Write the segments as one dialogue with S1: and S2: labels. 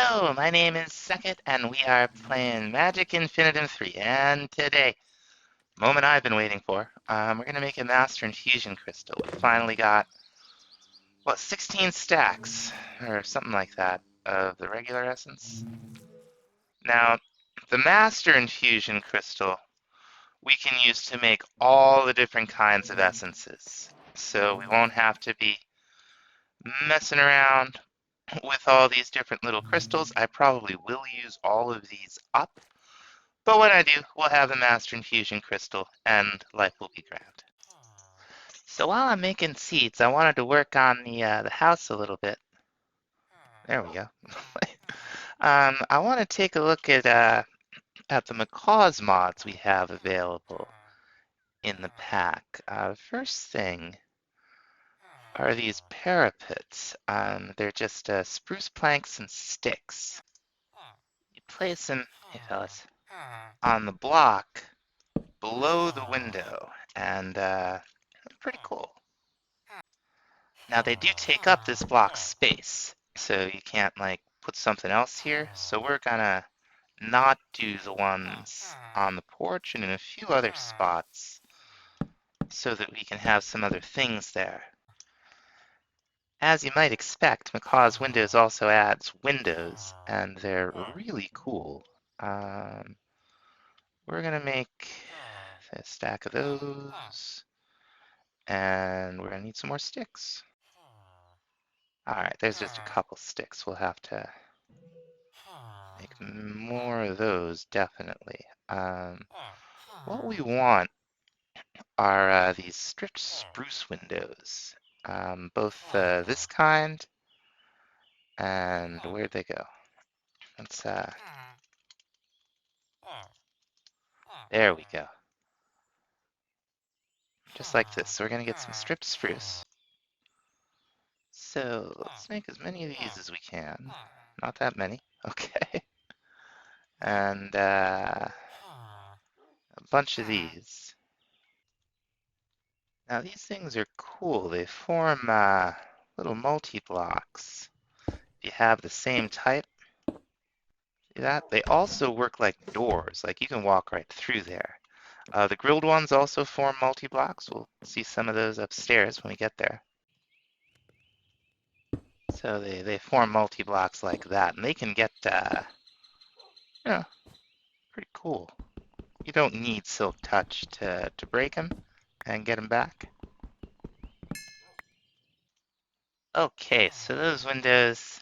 S1: Hello, my name is Second, and we are playing Magic Infinitum 3. And today, moment I've been waiting for, we're going to make a Master Infusion Crystal. We finally got, 16 stacks, or something like that, of the regular essence. Now, the Master Infusion Crystal, we can use to make all the different kinds of essences. So we won't have to be messing around with all these different little crystals. I probably will use all of these up. But when I do, we'll have the Master Infusion Crystal, and life will be grand. So while I'm making seeds, I wanted to work on the house a little bit. There we go. I want to take a look at the Macaw's mods we have available in the pack. First thing are these parapets. They're just spruce planks and sticks. You place them, hey fellas, on the block below the window, and pretty cool. Now they do take up this block space, so you can't like put something else here. So we're gonna not do the ones on the porch and in a few other spots so that we can have some other things there. As you might expect, Macaw's Windows also adds windows, and they're really cool. We're gonna make a stack of those, and we're gonna need some more sticks. Alright, there's just a couple sticks. We'll have to make more of those, definitely. What we want are these stripped spruce windows. Both this kind and where'd they go? Let's, there we go. Just like this. So we're gonna get some stripped spruce. So let's make as many of these as we can. Not that many. Okay. And a bunch of these. Now these things are cool. They form little multi-blocks. If you have the same type, see that? They also work like doors. Like you can walk right through there. The grilled ones also form multi-blocks. We'll see some of those upstairs when we get there. So they form multi-blocks like that, and they can get, you know, pretty cool. You don't need Silk Touch to break them and get them back. Okay, so those windows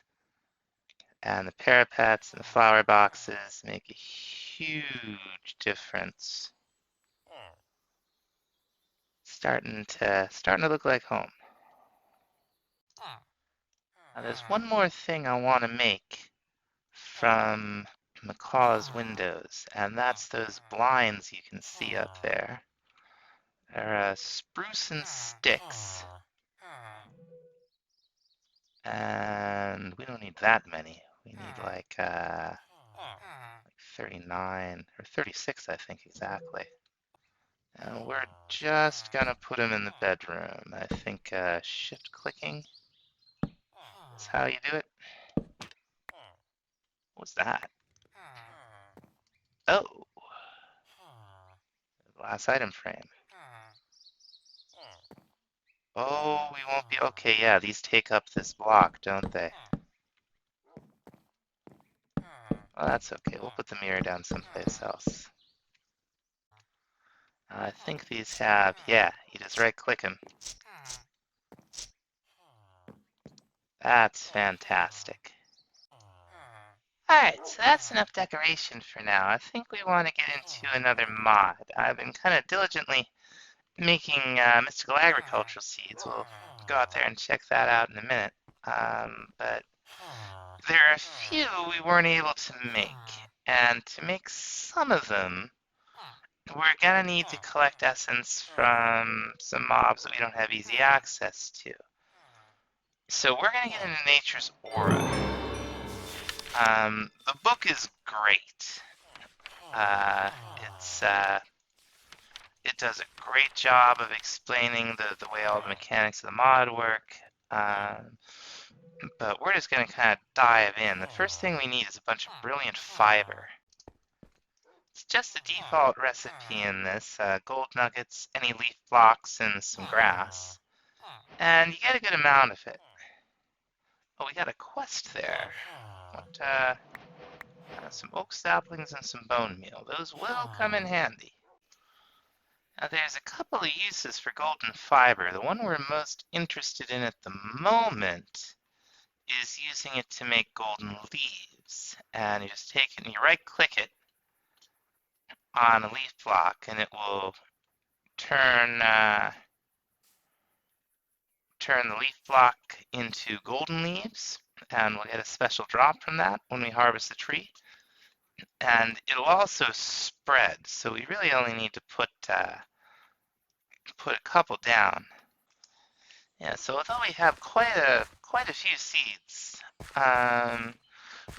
S1: and the parapets and the flower boxes make a huge difference. Starting to look like home. Now there's one more thing I want to make from Macaw's windows, and that's those blinds you can see up there. They're spruce and sticks. And we don't need that many. We need like 39 or 36, I think exactly. And we're just gonna put them in the bedroom. I think shift clicking is how you do it. What's that? Oh, last item frame. Oh, we won't be, okay, yeah, these take up this block, don't they? Well, that's okay, we'll put the mirror down someplace else. I think these have, yeah, you just right click them. That's fantastic. Alright, so that's enough decoration for now. I think we want to get into another mod. I've been kind of diligently making mystical agricultural seeds. We'll go out there and check that out in a minute. But there are a few we weren't able to make. And to make some of them, we're gonna need to collect essence from some mobs that we don't have easy access to. So we're gonna get into Nature's Aura. The book is great. It does a great job of explaining the way all the mechanics of the mod work. but we're just going to kind of dive in. The first thing we need is a bunch of brilliant fiber. It's just the default recipe in this, gold nuggets, any leaf blocks, and some grass. And you get a good amount of it. Oh, we got a quest there. What, some oak saplings and some bone meal. Those will come in handy. Now, there's a couple of uses for golden fiber. The one we're most interested in at the moment is using it to make golden leaves. And you just take it and you right-click it on a leaf block, and it will turn turn the leaf block into golden leaves, and we'll get a special drop from that when we harvest the tree. And it'll also spread, so we really only need to put a couple down. Yeah, so although we have quite a few seeds,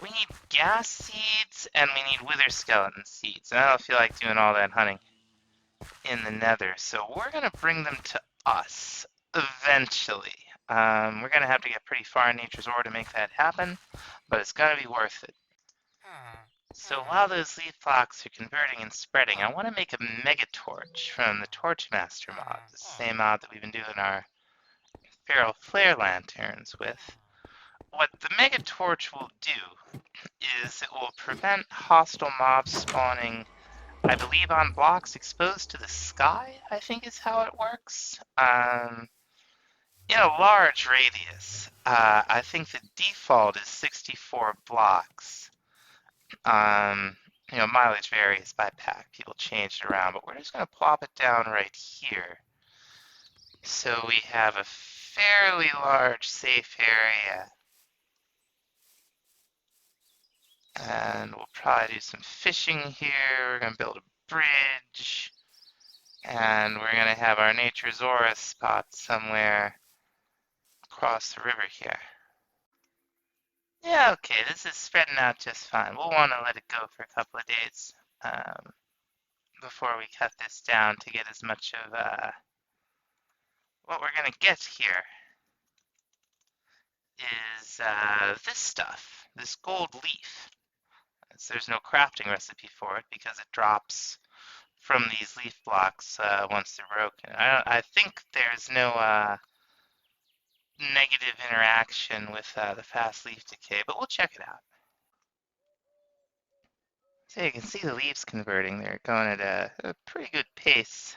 S1: we need gas seeds and we need wither skeleton seeds. And I don't feel like doing all that hunting in the Nether, so we're gonna bring them to us eventually. We're gonna have to get pretty far in nature's ore to make that happen, but it's gonna be worth it. So while those leaf blocks are converting and spreading, I want to make a mega torch from the Torchmaster mod, the same mod that we've been doing our feral flare lanterns with. What the mega torch will do is it will prevent hostile mobs spawning, I believe, on blocks exposed to the sky, I think is how it works. In a large radius. I think the default is 64 blocks. Mileage varies by pack. People change it around, but we're just going to plop it down right here. So we have a fairly large safe area. And we'll probably do some fishing here. We're going to build a bridge. And we're going to have our Nature's Aura spot somewhere across the river here. Yeah, okay, this is spreading out just fine. We'll want to let it go for a couple of days before we cut this down to get as much of what we're going to get here is this stuff, this gold leaf. So there's no crafting recipe for it because it drops from these leaf blocks once they're broken. I think there's no negative interaction with the fast leaf decay, but we'll check it out. So you can see the leaves converting. They're going at a pretty good pace.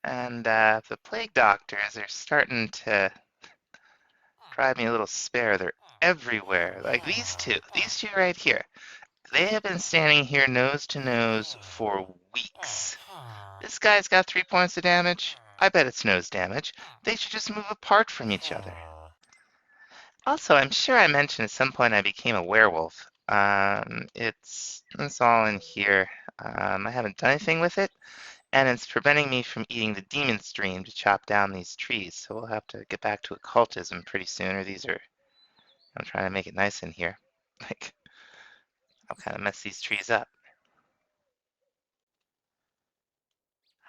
S1: And the plague doctors are starting to drive me a little spare. They're everywhere. Like these two right here. They have been standing here nose to nose for weeks. This guy's got 3 points of damage. I bet it's nose damage. They should just move apart from each other. Also, I'm sure I mentioned at some point I became a werewolf. It's all in here. I haven't done anything with it, and it's preventing me from eating the demon stream to chop down these trees. So we'll have to get back to occultism pretty soon, or I'm trying to make it nice in here. Like, I'll kind of mess these trees up.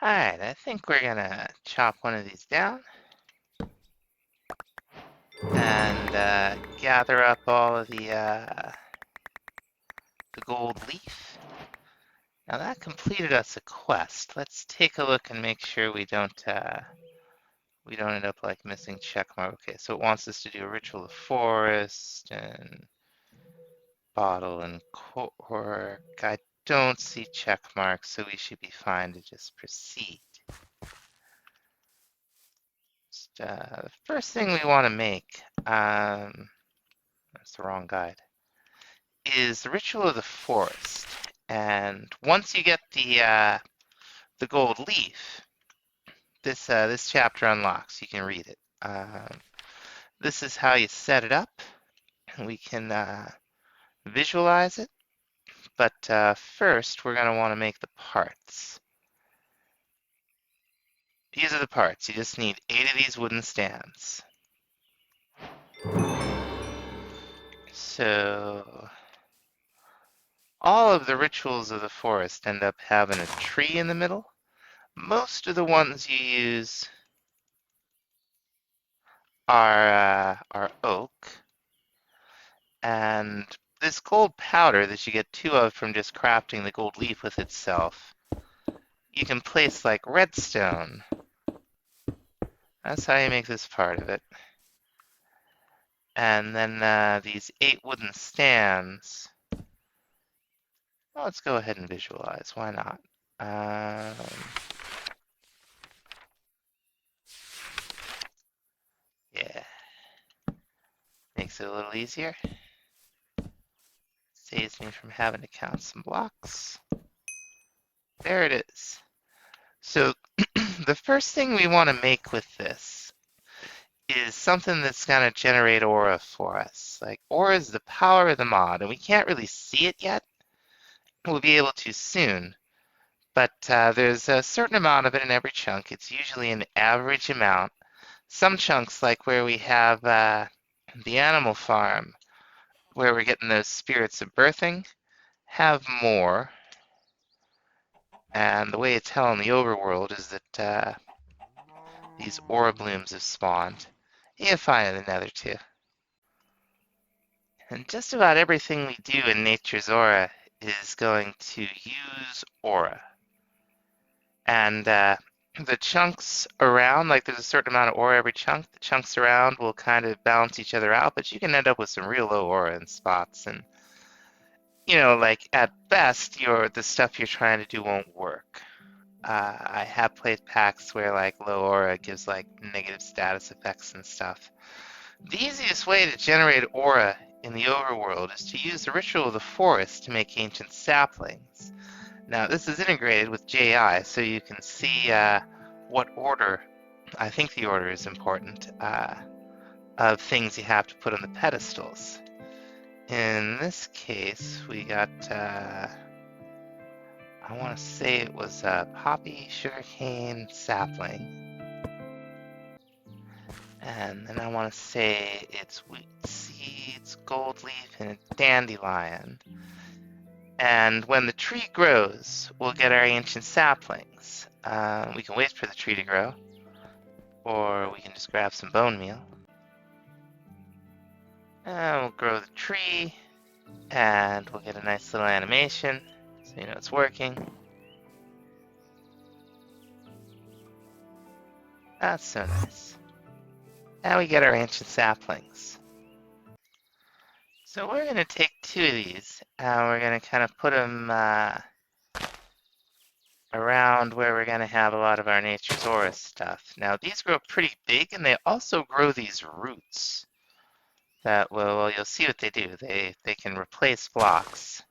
S1: Alright, I think we're gonna chop one of these down. And gather up all of the gold leaf. Now that completed us a quest. Let's take a look and make sure we don't end up like missing checkmark. Okay, so it wants us to do a ritual of forest and bottle and cork. I don't see check marks, so we should be fine to just proceed. The first thing we want to make, that's the wrong guide, is the ritual of the forest. And once you get the gold leaf, this chapter unlocks. You can read it. This is how you set it up. We can visualize it, but first we're going to want to make the parts. These are the parts. You just need 8 of these wooden stands. So all of the rituals of the forest end up having a tree in the middle. Most of the ones you use our oak, and this gold powder that you get 2 of from just crafting the gold leaf with itself, you can place like redstone. That's how you make this part of it. And then these 8 wooden stands. Well, let's go ahead and visualize. Why not? Yeah, makes it a little easier. Saves me from having to count some blocks. There it is. So the first thing we want to make with this is something that's going to generate aura for us. Like, aura is the power of the mod, and we can't really see it yet. We'll be able to soon. But there's a certain amount of it in every chunk. It's usually an average amount. Some chunks, like where we have the animal farm, where we're getting those spirits of birthing, have more. And the way it's hell in the overworld is that these aura blooms have spawned. You can find it in the Nether too. And just about everything we do in Nature's Aura is going to use aura. And the chunks around, like there's a certain amount of aura every chunk, the chunks around will kind of balance each other out, but you can end up with some real low aura in spots. And, you know, like at best, the stuff you're trying to do won't work. I have played packs where like low aura gives like negative status effects and stuff. The easiest way to generate aura in the overworld is to use the Ritual of the Forest to make ancient saplings. Now this is integrated with JI, so you can see what order, I think the order is important, of things you have to put on the pedestals. In this case, we got, I want to say it was poppy, sugarcane, sapling. And then I want to say it's wheat seeds, gold leaf, and a dandelion. And when the tree grows, we'll get our ancient saplings. We can wait for the tree to grow, or we can just grab some bone meal. And we'll grow the tree, and we'll get a nice little animation, so you know it's working. That's so nice. Now we get our ancient saplings. So we're going to take 2 of these, and we're going to kind of put them around where we're going to have a lot of our Nature's Aura stuff. Now these grow pretty big, and they also grow these roots that well you'll see what they do. They can replace blocks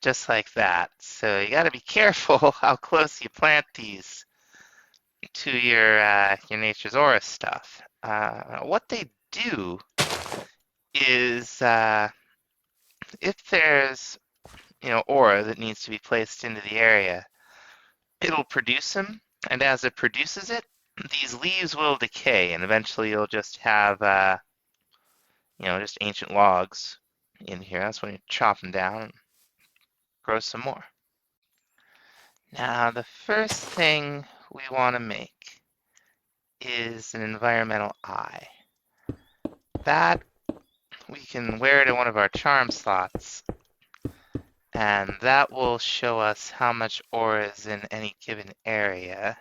S1: just like that. So you got to be careful how close you plant these to your Nature's Aura stuff. What they do is if there's aura that needs to be placed into the area, it'll produce them, and as it produces it, these leaves will decay, and eventually you'll just have just ancient logs in here. That's when you chop them down and grow some more. Now the first thing we want to make is an environmental eye. That we can wear to one of our charm slots, and that will show us how much aura is in any given area.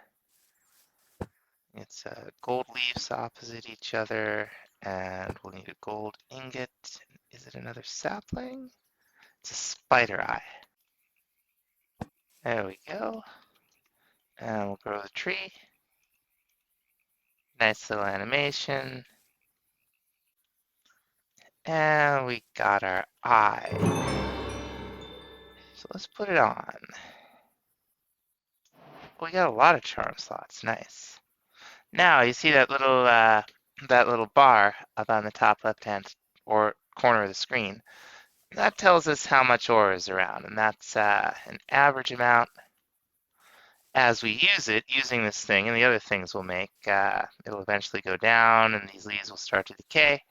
S1: It's gold leaves opposite each other, and we'll need a gold ingot. Is it another sapling? It's a spider eye. There we go. And we'll grow the tree. Nice little animation. And we got our eye. So let's put it on. We got a lot of charm slots. Nice. Now you see that little bar up on the top left-hand or corner of the screen. That tells us how much aura is around, and that's an average amount. As we use it, using this thing and the other things we'll make, it'll eventually go down and these leaves will start to decay,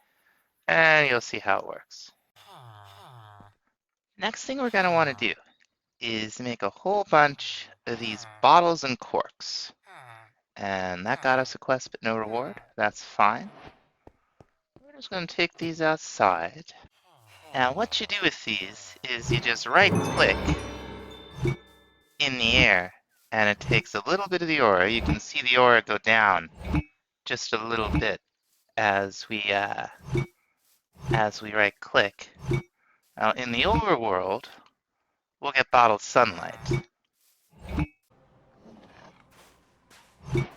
S1: and you'll see how it works. Next thing we're going to want to do is make a whole bunch of these bottles and corks. And that got us a quest, but no reward. That's fine. We're just going to take these outside. Now, what you do with these is you just right-click in the air, and it takes a little bit of the aura. You can see the aura go down just a little bit as we right-click. Now, in the overworld, we'll get bottled sunlight. In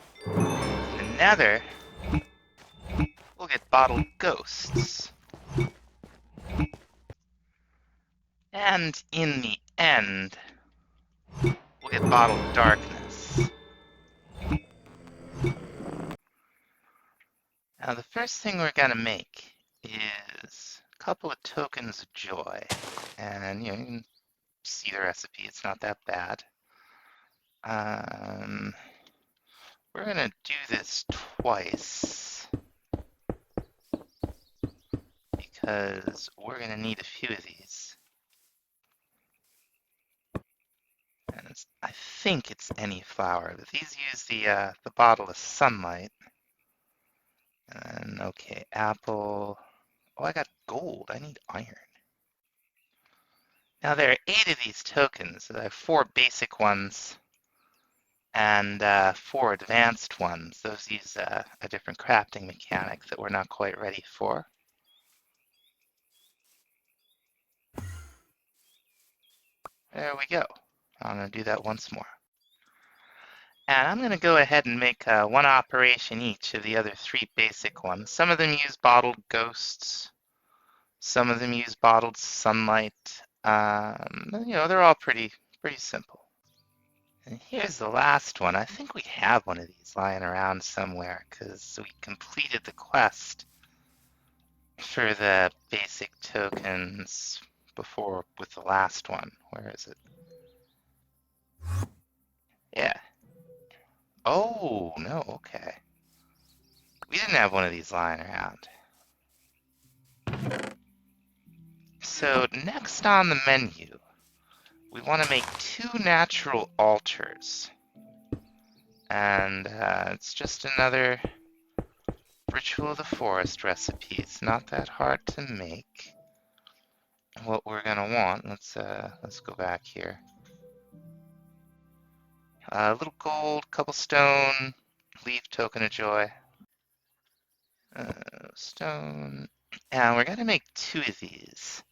S1: the Nether, we'll get bottled ghosts. And in the end, we'll get bottled darkness. Now, the first thing we're going to make is a couple of tokens of joy. And, you can see the recipe. It's not that bad. We're going to do this twice because we're going to need a few of these. And I think it's any flower, but these use the bottle of sunlight. And okay, apple. Oh, I got gold. I need iron. Now there are 8 of these tokens. So I have 4 basic ones and 4 advanced ones. Those use a different crafting mechanic that we're not quite ready for. There we go. I'm going to do that once more. And I'm going to go ahead and make 1 operation each of the other 3 basic ones. Some of them use bottled ghosts. Some of them use bottled sunlight. They're all pretty simple. And here's the last one. I think we have one of these lying around somewhere because we completed the quest for the basic tokens before with the last one. Where is it? Yeah. Oh, no, okay. We didn't have one of these lying around. So next on the menu, we want to make 2 natural altars. And it's just another Ritual of the Forest recipe. It's not that hard to make. What we're gonna want, let's go back here. A little gold, couple stone, leaf token of joy. Stone. And we're gonna make 2 of these.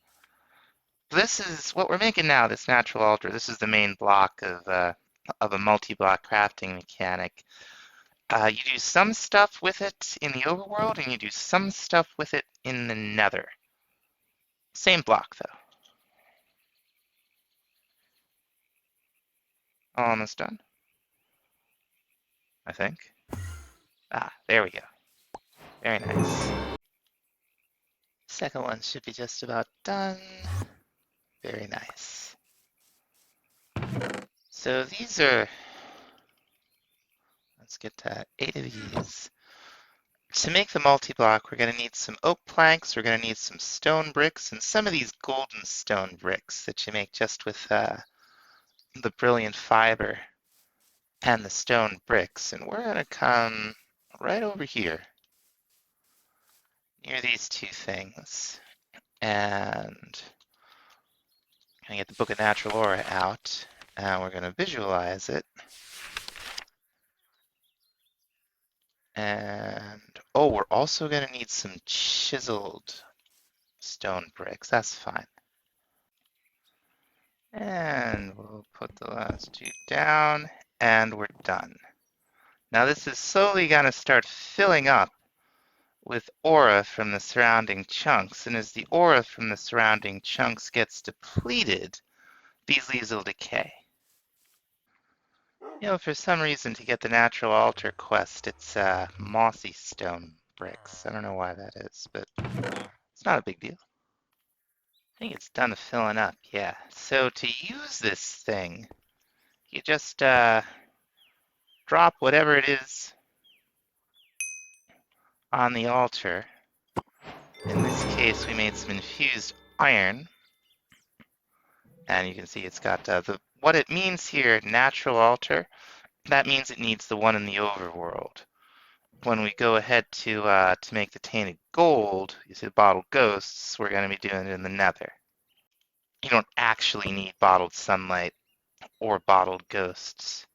S1: This is what we're making now, this natural altar. This is the main block of a multi-block crafting mechanic. You do some stuff with it in the overworld, and you do some stuff with it in the Nether. Same block, though. Almost done, I think. Ah, there we go. Very nice. Second one should be just about done. Very nice. So these are, let's get to 8 of these. To make the multi-block, we're going to need some oak planks, we're going to need some stone bricks, and some of these golden stone bricks that you make just with the brilliant fiber and the stone bricks. And we're going to come right over here near these 2 things. And I'm going to get the Book of Natural Aura out, and we're going to visualize it. And, oh, we're also going to need some chiseled stone bricks. That's fine. And we'll put the last 2 down, and we're done. Now this is slowly going to start filling up with aura from the surrounding chunks, and as the aura from the surrounding chunks gets depleted, these leaves will decay. For some reason, to get the natural altar quest, it's mossy stone bricks. I don't know why that is, but it's not a big deal. I think it's done filling up, yeah. So to use this thing, you just drop whatever it is on the altar. In this case, we made some infused iron. And you can see it's got what it means here, natural altar. that means it needs the one in the overworld. When we go ahead to make the tainted gold, you see the bottled ghosts, we're going to be doing it in the Nether. You don't actually need bottled sunlight or bottled ghosts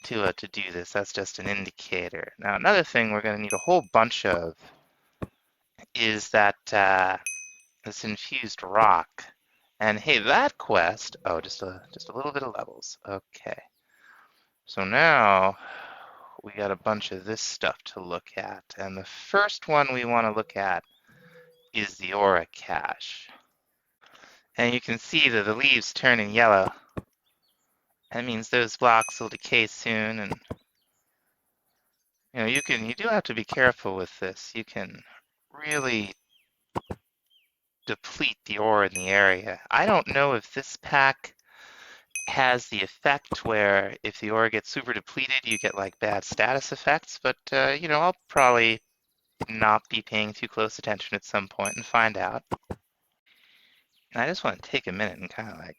S1: to do this. That's just an indicator. Now, another thing we're going to need a whole bunch of is that this infused rock. And hey, that quest. Oh, just a little bit of levels. Okay. So now we got a bunch of this stuff to look at, and the first one we want to look at is the aura cache. And you can see that the leaves turning yellow. That means those blocks will decay soon, and you do have to be careful with this. You can really deplete the ore in the area. I don't know if this pack has the effect where if the ore gets super depleted, you get like bad status effects, but I'll probably not be paying too close attention at some point and find out. And I just want to take a minute and kind of like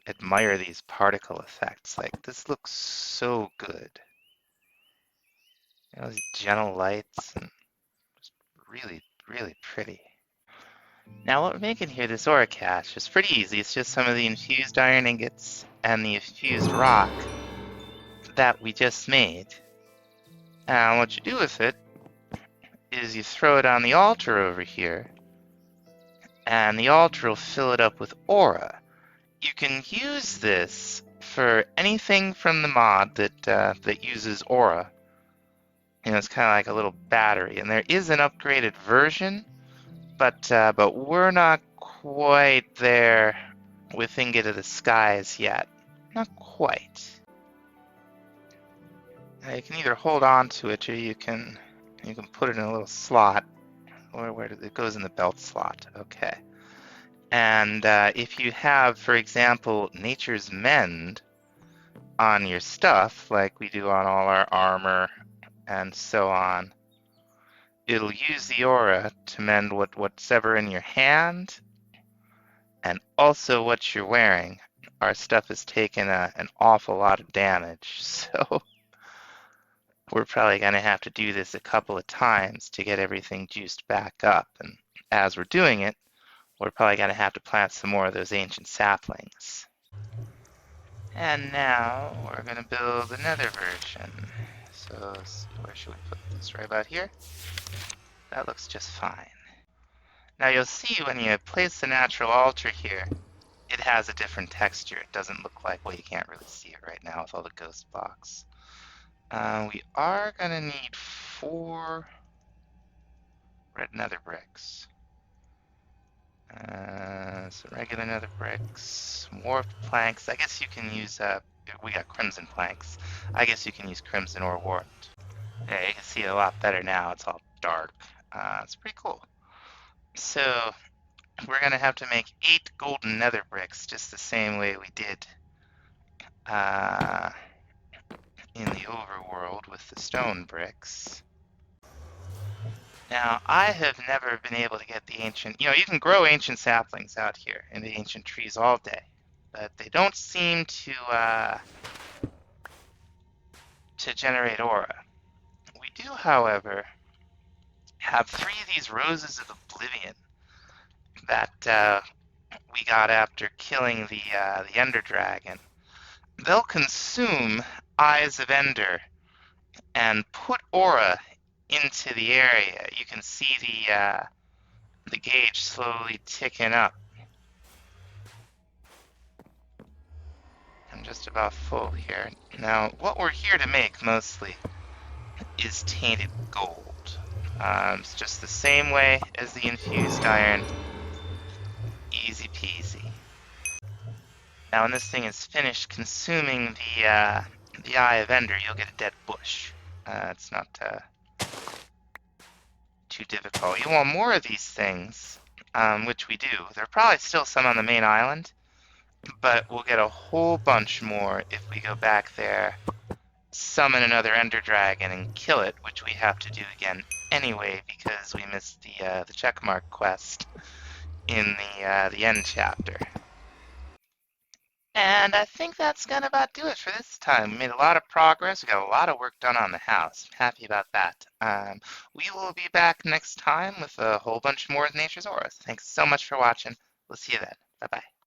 S1: admire these particle effects. Like, this looks so good. These gentle lights and just really, really pretty. Now what we're making here, this aura cache, is pretty easy. It's just some of the infused iron ingots and the infused rock that we just made. And what you do with it is you throw it on the altar over here, and the altar will fill it up with aura. You can use this for anything from the mod that uses aura. It's kind of like a little battery, and there is an upgraded version, but we're not quite there with Ingot of the Skies yet. Not quite. You can either hold on to it, or you can put it in a little slot, or where it goes in the belt slot. Okay. And if you have, for example, Nature's Mend on your stuff, like we do on all our armor and so on, it'll use the aura to mend what's ever in your hand and also what you're wearing. Our stuff has taken an awful lot of damage, so we're probably going to have to do this a couple of times to get everything juiced back up. And as we're doing it, we're probably going to have to plant some more of those ancient saplings. And now we're going to build the Nether version. So where should we put this? Right about here? That looks just fine. Now you'll see when you place the natural altar here, it has a different texture. It doesn't look like, well, you can't really see it right now with all the ghost blocks. We are going to need 4 red nether bricks. Some regular nether bricks, warped planks. I guess you can use, we got crimson planks. I guess you can use crimson or warped. Yeah, you can see it a lot better now. It's all dark. It's pretty cool. So we're going to have to make 8 golden nether bricks just the same way we did in the overworld with the stone bricks. Now, I have never been able to get the ancient... you can grow ancient saplings out here in the ancient trees all day, but they don't seem to generate aura. We do, however, have 3 of these roses of oblivion that we got after killing the Ender Dragon. They'll consume Eyes of Ender and put aura into the area. You can see the gauge slowly ticking up. I'm just about full here. Now, what we're here to make mostly is tainted gold. It's just the same way as the infused iron. Easy peasy. Now, when this thing is finished consuming the Eye of Ender, you'll get a dead bush. It's not too difficult. You want more of these things, which we do. There are probably still some on the main island, but we'll get a whole bunch more if we go back there, summon another Ender Dragon, and kill it, which we have to do again anyway because we missed the checkmark quest in the end chapter. And I think that's gonna about do it for this time. We made a lot of progress. We got a lot of work done on the house. Happy about that. We will be back next time with a whole bunch more of Nature's Auras. Thanks so much for watching. We'll see you then. Bye bye.